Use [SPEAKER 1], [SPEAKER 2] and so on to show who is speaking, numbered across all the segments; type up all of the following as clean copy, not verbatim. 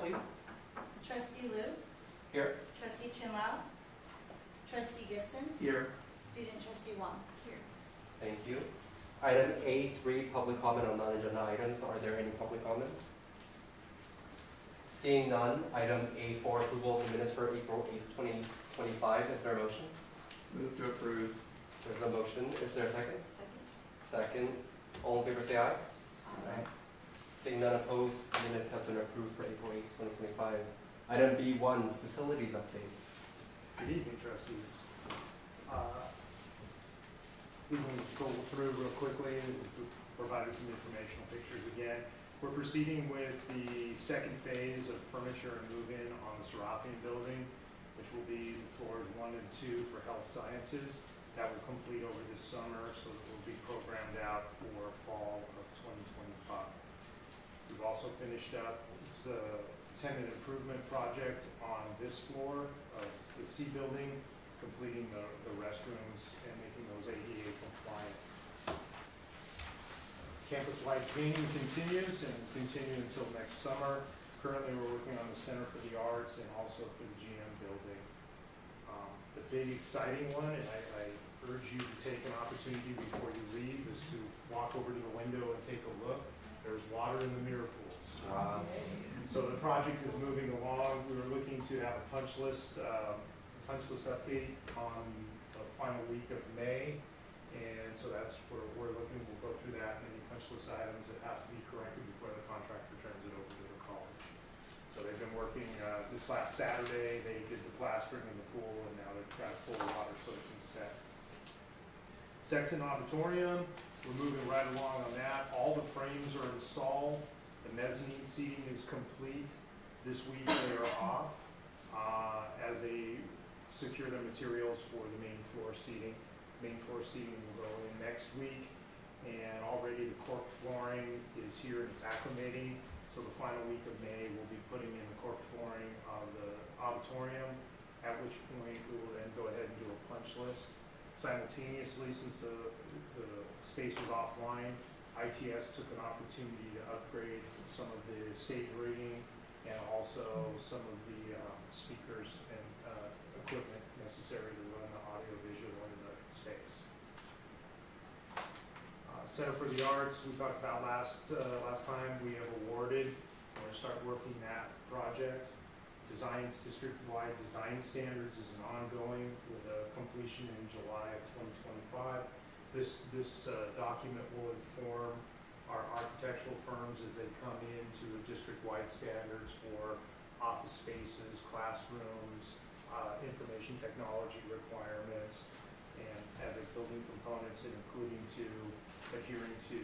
[SPEAKER 1] please.
[SPEAKER 2] Trustee Liu,
[SPEAKER 1] Here.
[SPEAKER 2] Trustee Chinlao, Trustee Gibson,
[SPEAKER 3] Here.
[SPEAKER 2] Student Trustee Wong. Here.
[SPEAKER 1] Thank you. Item A3, public comment on non-agenda items. Are there any public comments? Seeing none, item A4, approval of the minutes for April 8th, 2025. Is there a motion?
[SPEAKER 3] Move to approve.
[SPEAKER 1] There's a motion. Is there a second?
[SPEAKER 2] Second.
[SPEAKER 1] Second. All in favor say aye.
[SPEAKER 2] Aye.
[SPEAKER 1] Seeing none opposed, minutes have been approved for April 8th, 2025. Item B1, facilities update.
[SPEAKER 4] Good evening, trustees. We will go through real quickly and provided some informational pictures again. We're proceeding with the second phase of furniture and move-in on the Serafian building, which will be floors 1 and 2 for health sciences. That will complete over this summer, so it will be programmed out for fall of 2025. We've also finished up the tenant improvement project on this floor of the C building, completing the restrooms and making those ADA compliant. Campus-wide cleaning continues and will continue until next summer. Currently, we're working on the Center for the Arts and also for the GM building. The big exciting one, and I urge you to take an opportunity before you leave, is to walk over to the window and take a look. There's water in the mirror pools. So the project is moving along. We were looking to have a punch list update on the final week of May. And so that's where we're looking. We'll go through that, and any punch list items that have to be corrected before the contractor turns it over to the college. So they've been working, this last Saturday, they did the plastering in the pool, and now they've got full water so they can set. Sexton Auditorium, we're moving right along on that. All the frames are installed. The mezzanine seating is complete. This week they are off as they secure the materials for the main floor seating. Main floor seating will go in next week, and already the cork flooring is here and it's acclimating. So the final week of May, we'll be putting in the cork flooring of the auditorium, at which point we will then go ahead and do a punch list. Simultaneously, since the space was offline, ITS took an opportunity to upgrade some of the stage rigging and also some of the speakers and equipment necessary to run the audio visual in the space. Center for the Arts, we talked about last time. We have awarded. We're going to start working that project. Designs, district-wide design standards is an ongoing with a completion in July of 2025. This document will inform our architectural firms as they come into district-wide standards for office spaces, classrooms, information technology requirements, and other building components, and including to adhering to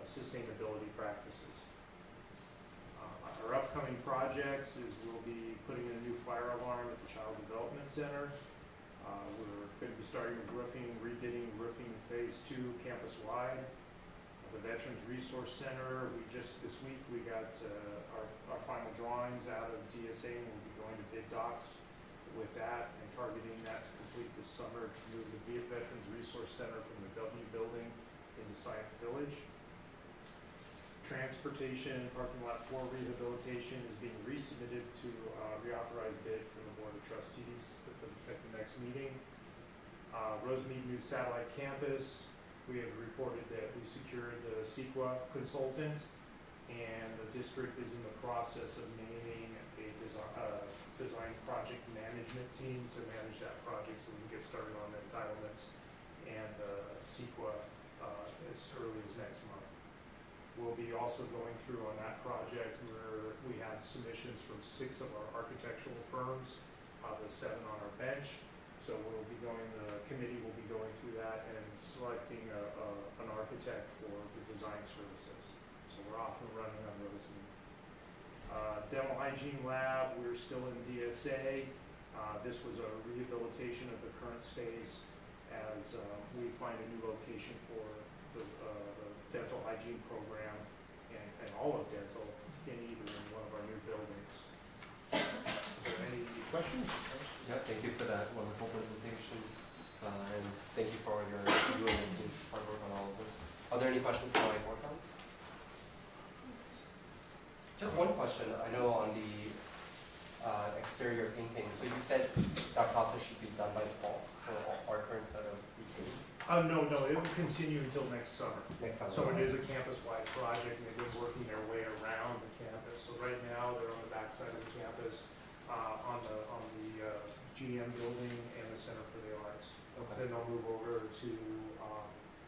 [SPEAKER 4] sustainability practices. Our upcoming projects is we'll be putting in a new fire alarm at the Child Development Center. We're going to be starting with roofing, rebidding roofing phase 2 campus-wide. The Veterans Resource Center, this week we got our final drawings out of DSA, and we'll be going to bid docs with that and targeting that to complete this summer to move the Veterans Resource Center from the W building into Science Village. Transportation parking lot 4 rehabilitation is being resubmitted to reauthorized bid from the Board of Trustees at the next meeting. Rosemead New Satellite Campus, we have reported that we secured the CEQA consultant, and the district is in the process of naming a design project management team to manage that project so we can get started on the entitlements and CEQA as early as next month. We'll be also going through on that project where we have submissions from 6 of our architectural firms, the 7 on our bench. So the committee will be going through that and selecting an architect for the design services. So we're off and running on those. Dental hygiene lab, we're still in DSA. This was a rehabilitation of the current space as we find a new location for the dental hygiene program and all of dental in one of our new buildings. Is there any questions?
[SPEAKER 1] Yeah, thank you for that wonderful presentation, and thank you for your doing and hard work on all of this. Are there any questions for my board comments? Just one question. I know on the exterior painting. So you said that process should be done by the fall for our current set of retaining
[SPEAKER 4] No, it will continue until next summer.
[SPEAKER 1] next summer.
[SPEAKER 4] So it is a campus-wide project, and they've been working their way around the campus. So right now, they're on the backside of the campus, on the GM building and the Center for the Arts.
[SPEAKER 1] Okay.
[SPEAKER 4] Then they'll move over to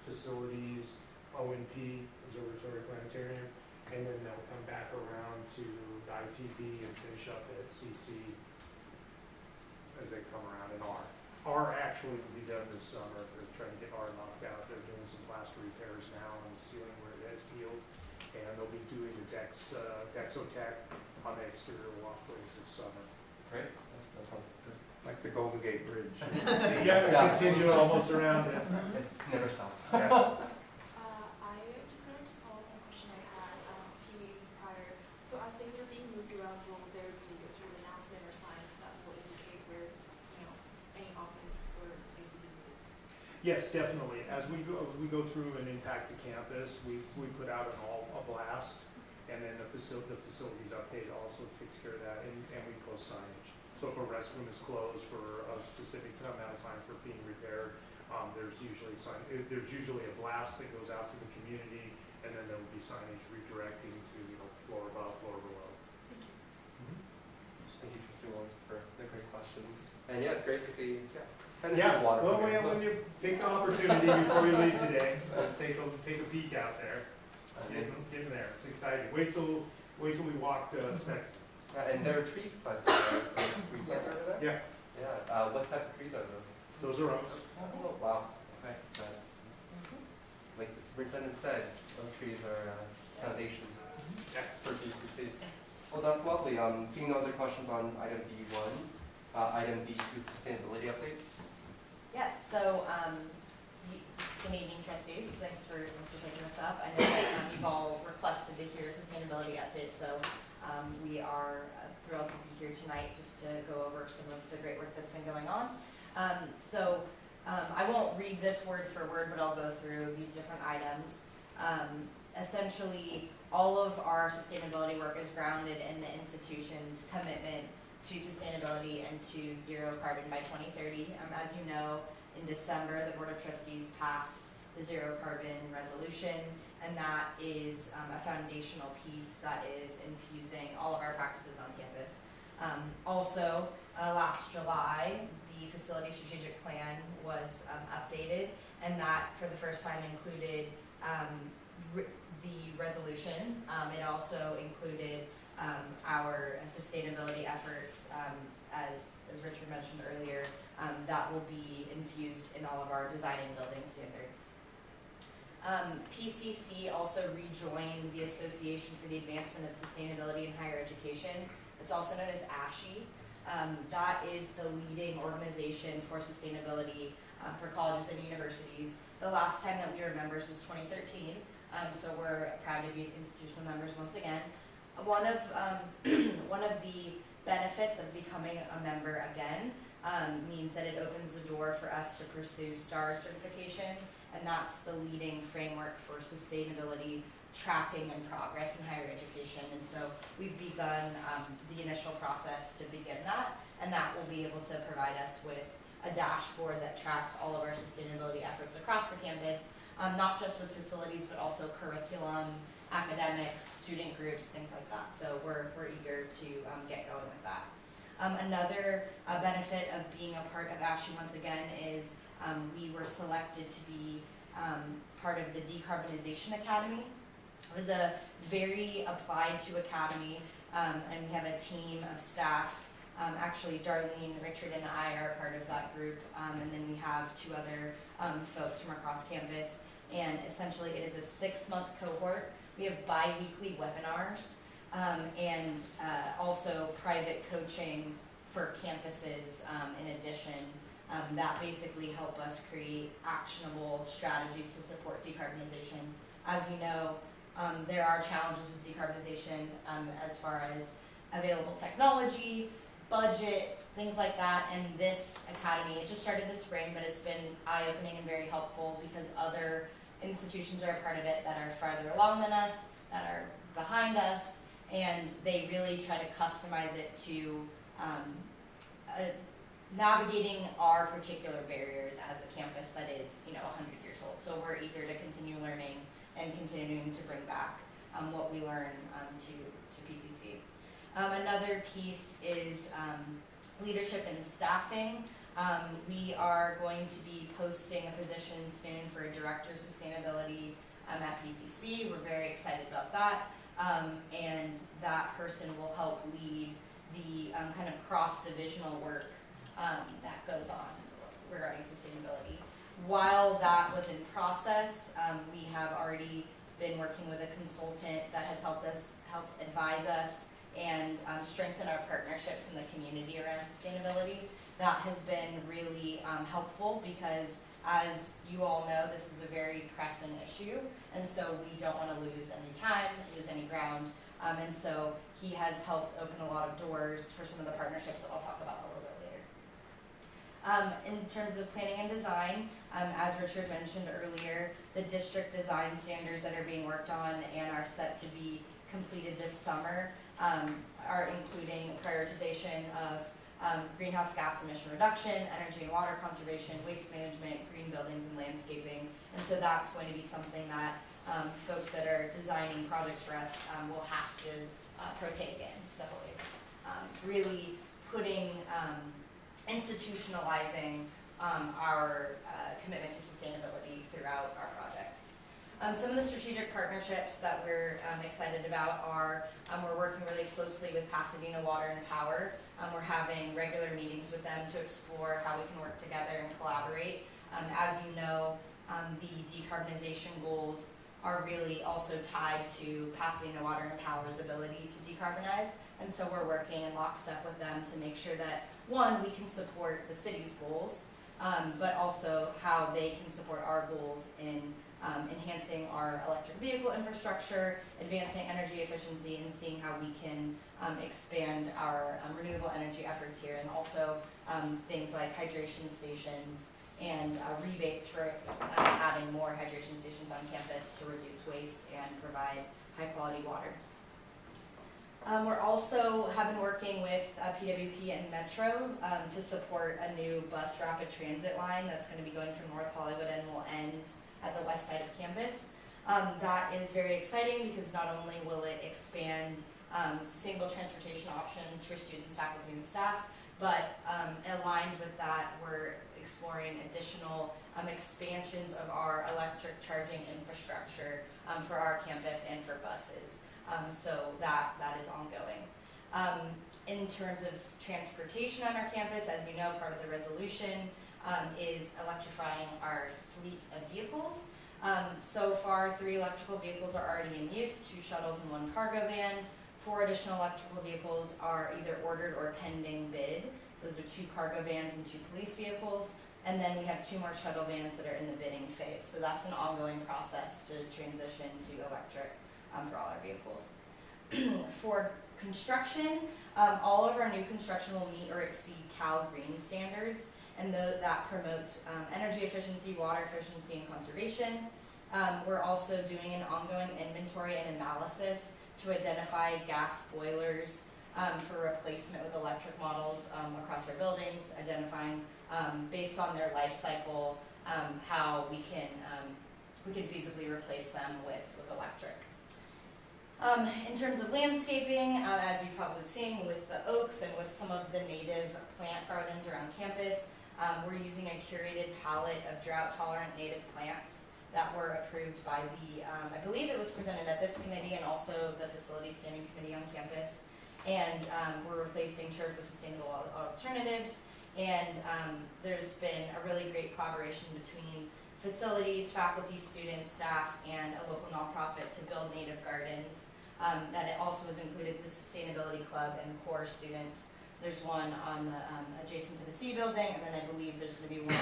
[SPEAKER 4] facilities, ONP, Observatory Planetarium, and then they'll come back around to the ITB and finish up at CC as they come around in R. R actually will be done this summer. They're trying to get R knocked out. They're doing some plaster repairs now on the ceiling where it has peeled, and they'll be doing the Dexotech on the exterior walkways this summer.
[SPEAKER 1] Great. That sounds good.
[SPEAKER 3] Like the Golden Gate Bridge.
[SPEAKER 4] Yeah,
[SPEAKER 1] Yeah.
[SPEAKER 4] continue almost around it.
[SPEAKER 1] It never stops.
[SPEAKER 4] Yeah.
[SPEAKER 5] I just wanted to follow up on a question I had a few meetings prior. So as things are being moved around, will there be a sort of announcement or signs that will indicate where, any office or place will be moved?
[SPEAKER 4] Yes, definitely. As we go through and impact the campus, we put out a blast, and then the facilities update also takes care of that, and we post signage. So if a restroom is closed for a specific amount of time for being repaired, there's usually a blast that goes out to the community, and then there will be signage redirecting to floor above, floor below.
[SPEAKER 5] Thank you.
[SPEAKER 1] Thank you, Trustee Wong, for the great question. And yeah, it's great to see. Kind of
[SPEAKER 4] Yeah,
[SPEAKER 1] see water.
[SPEAKER 4] well,
[SPEAKER 1] from here.
[SPEAKER 4] when you take the opportunity before you leave today, take a peek out there. Get in there. It's exciting. Wait till we walk Sexton.
[SPEAKER 1] And there are trees, but we can't over there?
[SPEAKER 4] Yeah,
[SPEAKER 1] Yeah. What type of trees are those?
[SPEAKER 4] those are oaks.
[SPEAKER 1] Oh, wow. Okay. Like the superintendent said, those trees are foundation for PCC. Well, that's lovely. Seeing no other questions on item B1, item B2, sustainability update.
[SPEAKER 6] Yes, so, good evening trustees, thanks for taking this up. I know that you've all requested to hear a sustainability update, so we are thrilled to be here tonight just to go over some of the great work that's been going on. I won't read this word for word, but I'll go through these different items. Essentially, all of our sustainability work is grounded in the institution's commitment to sustainability and to zero carbon by 2030. As you know, in December, the Board of Trustees passed the zero carbon resolution, and that is a foundational piece that is infusing all of our practices on campus. Also, last July, the facility strategic plan was updated, and that for the first time included the resolution. It also included our sustainability efforts, as Richard mentioned earlier, that will be infused in all of our design and building standards. PCC also rejoined the Association for the Advancement of Sustainability in Higher Education. It's also known as ASHE. That is the leading organization for sustainability for colleges and universities. The last time that we were members was 2013, so we're proud to be institutional members once again. One of the benefits of becoming a member again means that it opens the door for us to pursue STAR certification, and that's the leading framework for sustainability tracking and progress in higher education. And so we've begun the initial process to begin that, and that will be able to provide us with a dashboard that tracks all of our sustainability efforts across the campus, not just with facilities, but also curriculum, academics, student groups, things like that. So we're eager to get going with that. Another benefit of being a part of ASHE once again is we were selected to be part of the Decarbonization Academy. It was a very applied to academy, and we have a team of staff. Actually, Darlene, Richard, and I are part of that group, and then we have two other folks from across campus. And essentially, it is a 6-month cohort. We have bi-weekly webinars, and also private coaching for campuses in addition, that basically help us create actionable strategies to support decarbonization. As you know, there are challenges with decarbonization as far as available technology, budget, things like that, and this academy, it just started this spring, but it's been eye-opening and very helpful because other institutions are a part of it that are farther along than us, that are behind us, and they really try to customize it to navigating our particular barriers as a campus that is, 100 years old. So we're eager to continue learning and continuing to bring back what we learn to PCC. Another piece is leadership and staffing. We are going to be posting a position soon for a director of sustainability at PCC. We're very excited about that. And that person will help lead the kind of cross-divisional work that goes on regarding sustainability. While that was in process, we have already been working with a consultant that has helped advise us and strengthen our partnerships in the community around sustainability. That has been really helpful because, as you all know, this is a very pressing issue, and so we don't want to lose any time, lose any ground, and so he has helped open a lot of doors for some of the partnerships that I'll talk about a little bit later. In terms of planning and design, as Richard mentioned earlier, the district design standards that are being worked on and are set to be completed this summer are including prioritization of greenhouse gas emission reduction, energy and water conservation, waste management, green buildings and landscaping. And so that's going to be something that folks that are designing projects for us will have to partake in. So it's really putting, institutionalizing our commitment to sustainability throughout our projects. Some of the strategic partnerships that we're excited about are we're working really closely with Pasadena Water and Power. We're having regular meetings with them to explore how we can work together and collaborate. As you know, the decarbonization goals are really also tied to Pasadena Water and Power's ability to decarbonize. And so we're working in lockstep with them to make sure that, one, we can support the city's goals, but also how they can support our goals in enhancing our electric vehicle infrastructure, advancing energy efficiency, and seeing how we can expand our renewable energy efforts here, and also things like hydration stations and rebates for adding more hydration stations on campus to reduce waste and provide high quality water. We're also have been working with PWP and Metro to support a new bus rapid transit line that's going to be going from North Hollywood and will end at the west side of campus. That is very exciting because not only will it expand sustainable transportation options for students, faculty, and staff, but aligned with that, we're exploring additional expansions of our electric charging infrastructure for our campus and for buses. So that is ongoing. In terms of transportation on our campus, as you know, part of the resolution is electrifying our fleet of vehicles. So far, 3 electrical vehicles are already in use, 2 shuttles and 1 cargo van. 4 additional electrical vehicles are either ordered or pending bid. Those are 2 cargo vans and 2 police vehicles. And then we have 2 more shuttle vans that are in the bidding phase. So that's an ongoing process to transition to electric for all our vehicles. For construction, all of our new construction will meet or exceed Cal Green standards, and that promotes energy efficiency, water efficiency, and conservation. We're also doing an ongoing inventory and analysis to identify gas boilers for replacement with electric models across our buildings, identifying based on their life cycle how we can feasibly replace them with electric. In terms of landscaping, as you've probably seen with the oaks and with some of the native plant gardens around campus, we're using a curated palette of drought-tolerant native plants that were approved by the, I believe it was presented at this committee and also the Facilities Standing Committee on campus. And we're replacing turf with sustainable alternatives. And there's been a really great collaboration between facilities, faculty, students, staff, and a local nonprofit to build native gardens. That it also has included the Sustainability Club and core students. There's one on the adjacent to the C building, and then I believe there's going to be one,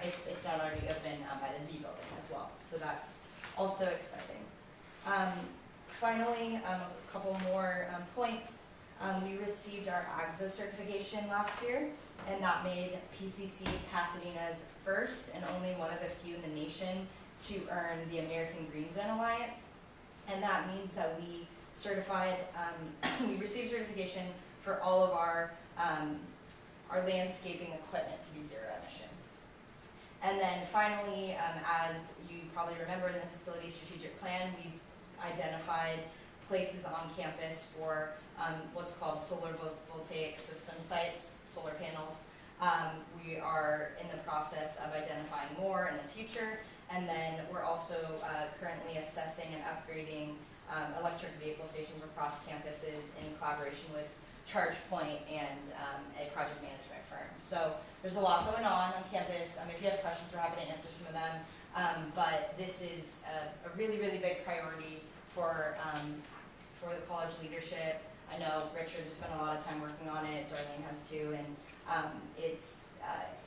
[SPEAKER 6] if it's not already open, by the V building as well. So that's also exciting. Finally, a couple more points. We received our AGSA certification last year, and that made PCC Pasadena's first and only one of a few in the nation to earn the American Green Zone Alliance. And that means that we certified, we received certification for all of our landscaping equipment to be zero emission. And then finally, as you probably remember in the facility strategic plan, we've identified places on campus for what's called solar voltaic system sites, solar panels. We are in the process of identifying more in the future, and then we're also currently assessing and upgrading electric vehicle stations across campuses in collaboration with ChargePoint and a project management firm. So there's a lot going on campus. If you have questions, we're happy to answer some of them. But this is a really, really big priority for the college leadership. I know Richard has spent a lot of time working on it, Darlene has too, and it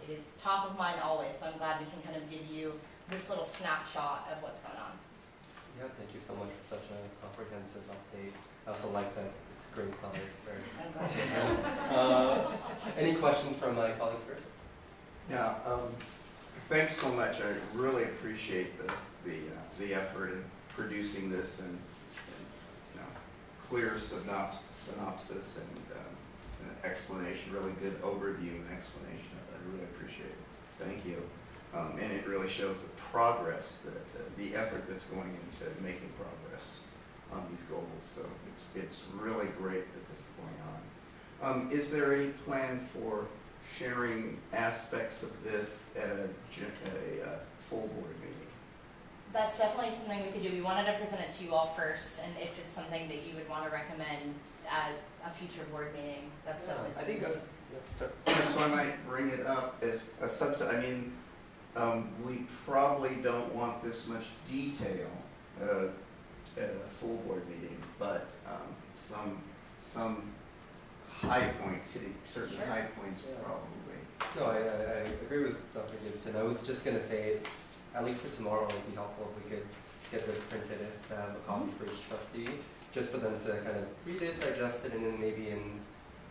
[SPEAKER 6] is top of mind always, so I'm glad we can kind of give you this little snapshot of what's going on.
[SPEAKER 1] Yeah, thank you so much for such a comprehensive update. I also like that it's great color. Any questions from my colleagues first?
[SPEAKER 3] Yeah, thanks so much. I really appreciate the effort in producing this and clear synopsis and an explanation, really good overview and explanation of it. I really appreciate it. Thank you. And it really shows the progress that the effort that's going into making progress on these goals. So it's really great that this is going on. Is there any plan for sharing aspects of this at a full board meeting?
[SPEAKER 6] That's definitely something we could do. We wanted to present it to you all first, and if it's something that you would want to recommend at a future board meeting, that's definitely something.
[SPEAKER 1] I think
[SPEAKER 3] So I might bring it up as a subset. I mean, we probably don't want this much detail at a full board meeting, but some high points, hitting certain
[SPEAKER 6] Sure.
[SPEAKER 3] high points probably.
[SPEAKER 1] No, I agree with Dr. Gibson. I was just going to say, at least for tomorrow, it would be helpful if we could get this printed to have a copy for each trustee, just for them to kind of read it, digest it, and then maybe in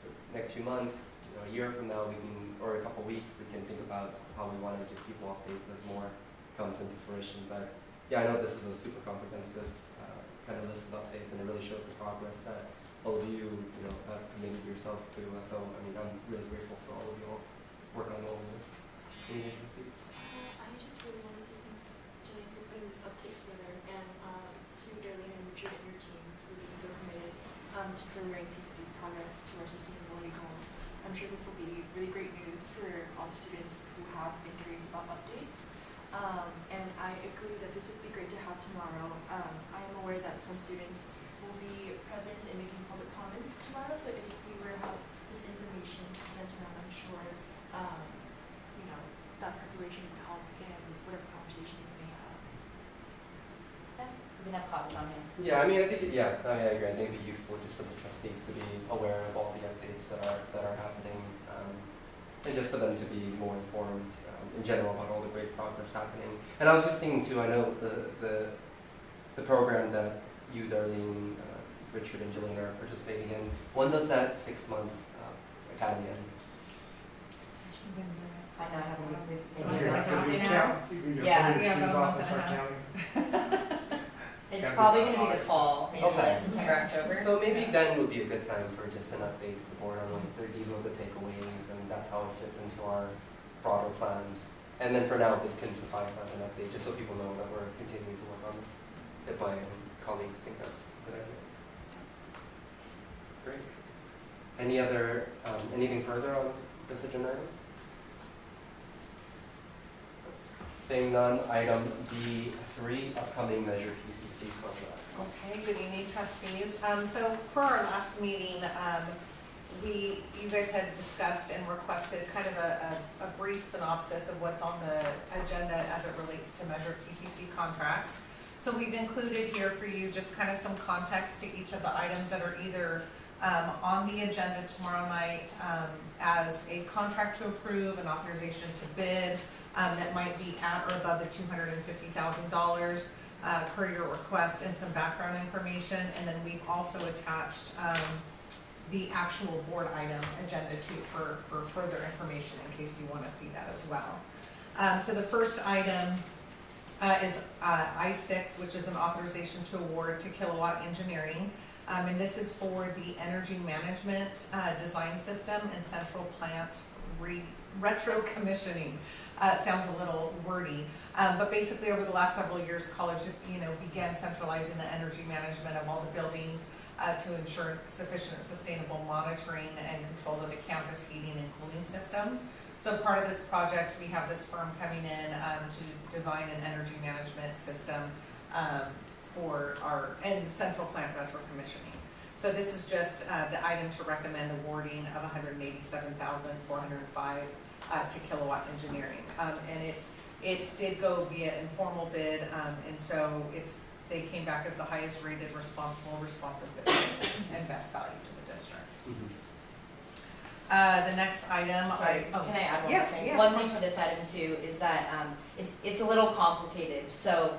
[SPEAKER 1] the next few months, a year from now, we can, or a couple weeks, we can think about how we want to give people updates as more comes into fruition. But yeah, I know this is a super comprehensive kind of list of updates, and it really shows the progress that all of you, have committed yourselves to. So, I'm really grateful for all of y'all's work on all of this. Any interesting?
[SPEAKER 5] I just really wanted to thank Jillian for putting this update together, and to Darlene and Richard and your teams for being so committed to furthering PCC's progress to our sustainability goals. I'm sure this will be really great news for all the students who have been curious about updates. And I agree that this would be great to have tomorrow. I am aware that some students will be present and making public comment tomorrow, so if we were to have this information to present to them, I'm sure that preparation would help in whatever conversation they may have.
[SPEAKER 6] We can have copies on hand.
[SPEAKER 1] Yeah, I think, I agree. I think it'd be useful just for the trustees to be aware of all the updates that are happening, and just for them to be more informed in general about all the great progress happening. And I was just thinking too, I know the program that you, Darlene, Richard, and Jillian are participating in, when does that 6 months academy end?
[SPEAKER 6] I know, I haven't
[SPEAKER 4] You're
[SPEAKER 6] maybe
[SPEAKER 4] gonna have to
[SPEAKER 6] like
[SPEAKER 4] count. You're
[SPEAKER 6] Yeah.
[SPEAKER 4] gonna put your
[SPEAKER 7] Yeah,
[SPEAKER 4] shoes
[SPEAKER 7] about a
[SPEAKER 4] off
[SPEAKER 7] month
[SPEAKER 4] and start
[SPEAKER 7] and a
[SPEAKER 4] counting.
[SPEAKER 6] It's
[SPEAKER 4] Gotta be
[SPEAKER 6] probably
[SPEAKER 4] about
[SPEAKER 6] going to be the
[SPEAKER 4] August.
[SPEAKER 6] fall, maybe
[SPEAKER 1] Okay.
[SPEAKER 6] like September, October.
[SPEAKER 1] So maybe then would be a good time for just an update to the board on these are the takeaways, and that's how it fits into our broader plans. And then for now, this can suffice as an update, just so people know that we're continuing to work on this, if my colleagues think that's a good idea. Great. Anything further on this agenda item? Seeing none, item B3, upcoming measure PCC contracts.
[SPEAKER 7] Okay, good evening, trustees. So for our last meeting, you guys had discussed and requested kind of a brief synopsis of what's on the agenda as it relates to measure PCC contracts. So we've included here for you just kind of some context to each of the items that are either on the agenda tomorrow night as a contract to approve, an authorization to bid, that might be at or above the $250,000 per your request, and some background information. And then we've also attached the actual board item agenda too for further information in case you want to see that as well. So the first item is I-6, which is an authorization to award to Kilowatt Engineering And this is for the energy management design system and central plant retro commissioning. Sounds a little wordy, but basically over the last several years, college, began centralizing the energy management of all the buildings to ensure sufficient and sustainable monitoring and controls of the campus heating and cooling systems. So part of this project, we have this firm coming in to design an energy management system for our central plant retro commissioning. So this is just the item to recommend awarding of $187,405 to Kilowatt Engineering. And it did go via informal bid, and so they came back as the highest rated responsive bid and best value to the district. The next item.
[SPEAKER 6] Sorry, can I add one
[SPEAKER 7] Yes,
[SPEAKER 6] thing?
[SPEAKER 7] yeah,
[SPEAKER 6] One
[SPEAKER 7] of
[SPEAKER 6] thing
[SPEAKER 7] course.
[SPEAKER 6] for this item too is that it's a little complicated, so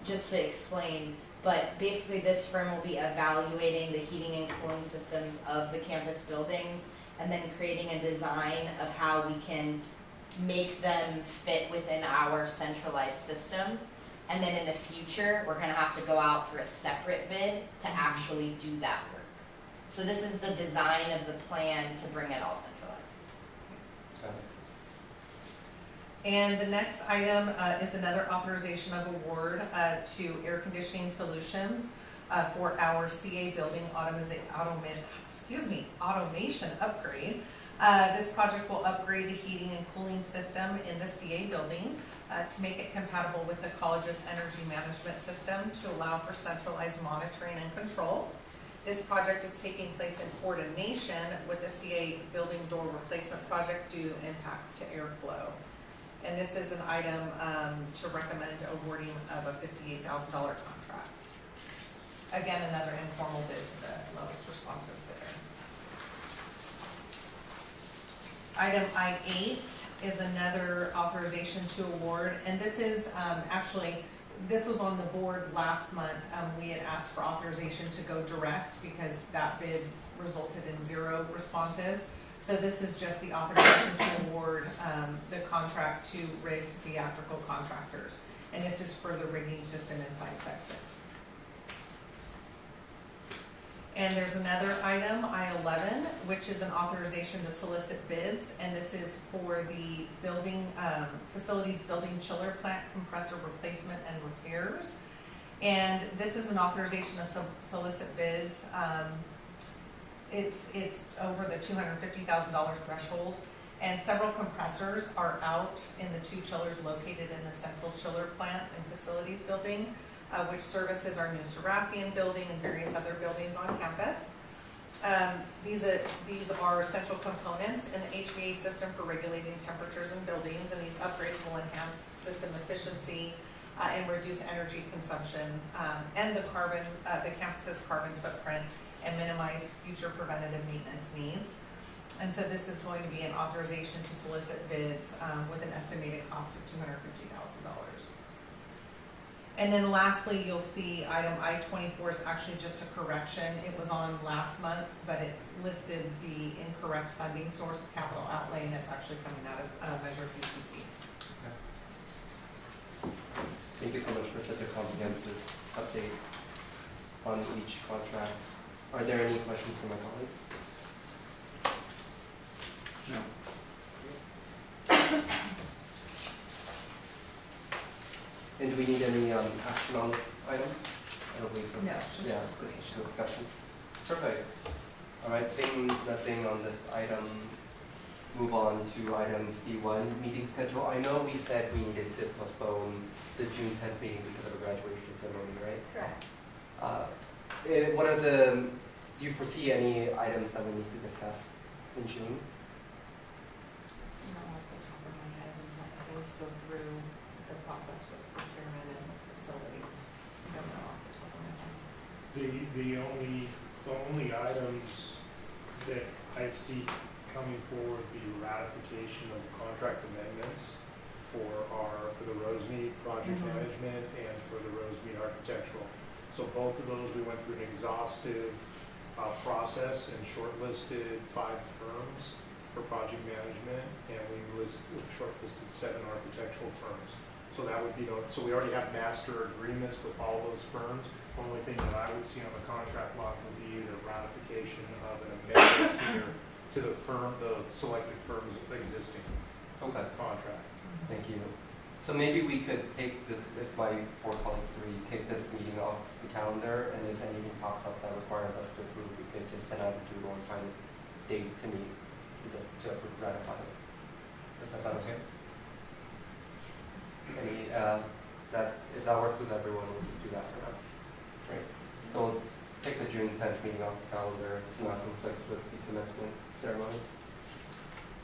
[SPEAKER 6] just to explain, but basically this firm will be evaluating the heating and cooling systems of the campus buildings and then creating a design of how we can make them fit within our centralized system. And then in the future, we're gonna have to go out for a separate bid to actually do that work. So this is the design of the plan to bring it all centralized.
[SPEAKER 7] And the next item is another authorization of award to Air Conditioning Solutions for our CA building automation upgrade. This project will upgrade the heating and cooling system in the CA building to make it compatible with the college's energy management system to allow for centralized monitoring and control. This project is taking place in coordination with the CA building door replacement project due to impacts to airflow. And this is an item to recommend awarding of a $58,000 contract. Again, another informal bid to the lowest responsive bidder. Item I-8 is another authorization to award, and this is this was on the board last month. We had asked for authorization to go direct because that bid resulted in 0 responses. So this is just the authorization to award the contract to rigged theatrical contractors. And this is for the rigging system inside section. And there's another item, I-11, which is an authorization to solicit bids. And this is for the building, facilities building chiller plant compressor replacement and repairs. And this is an authorization to solicit bids. It's over the $250,000 threshold, and several compressors are out in the 2 chillers located in the central chiller plant and facilities building, which services our new Serafian building and various other buildings on campus. These are essential components in the HVAC system for regulating temperatures in buildings, and these upgrades will enhance system efficiency and reduce energy consumption and the campus's carbon footprint, and minimize future preventative maintenance needs. And so this is going to be an authorization to solicit bids with an estimated cost of $250,000. And then lastly, you'll see item I-24 is actually just a correction. It was on last month's, but it listed the incorrect funding source of capital outlay, and it's actually coming out of Measure PCC.
[SPEAKER 1] Thank you so much for such a comprehensive update on each contract. Are there any questions from my colleagues?
[SPEAKER 3] No.
[SPEAKER 1] And do we need any action on this item? I don't believe so.
[SPEAKER 7] No, it's just
[SPEAKER 1] Yeah,
[SPEAKER 7] information.
[SPEAKER 1] just a discussion. Perfect. All right, seeing nothing on this item, move on to item C1, meeting schedule. I know we said we needed to postpone the June 10th meeting because of a graduation ceremony, right?
[SPEAKER 6] Correct.
[SPEAKER 1] Do you foresee any items that we need to discuss in June?
[SPEAKER 7] Not off the top of my head until things go through the process with procurement and facilities. I don't know off the top of my head.
[SPEAKER 4] The only items that I see coming forward would be ratification of contract amendments for the Rosemead project
[SPEAKER 7] Mhm.
[SPEAKER 4] management and for the Rosemead architectural. So both of those, we went through an exhaustive process and shortlisted 5 firms for project management, and we shortlisted 7 architectural firms. So that would be, so we already have master agreements with all those firms. Only thing that I would see on the contract block would be the ratification of an amendment here to the firm, the selected firm's existing
[SPEAKER 1] Okay,
[SPEAKER 4] contract.
[SPEAKER 1] thank you. So maybe we could take this, if my board colleagues agree, take this meeting off the calendar, and if anything pops up that requires us to approve, we could just send out a doodle and find a date to meet, to ratify it. Does that sound okay? Any, if that works with everyone, we'll just do that for now. Great. So we'll take the June 10th meeting off the calendar to not conflict with the commencement ceremony.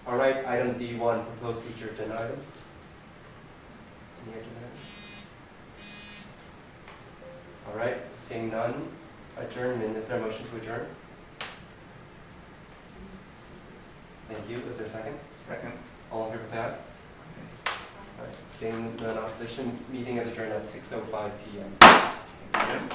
[SPEAKER 1] All right, item D1, proposed future agenda items. Any agenda items? All right, seeing none, adjournment, is there a motion to adjourn? Thank you, is there a second?
[SPEAKER 3] Second.
[SPEAKER 1] All in favor, say aye. All right, seeing none opposition, meeting is adjourned at 6:05 p.m.
[SPEAKER 3] Yep.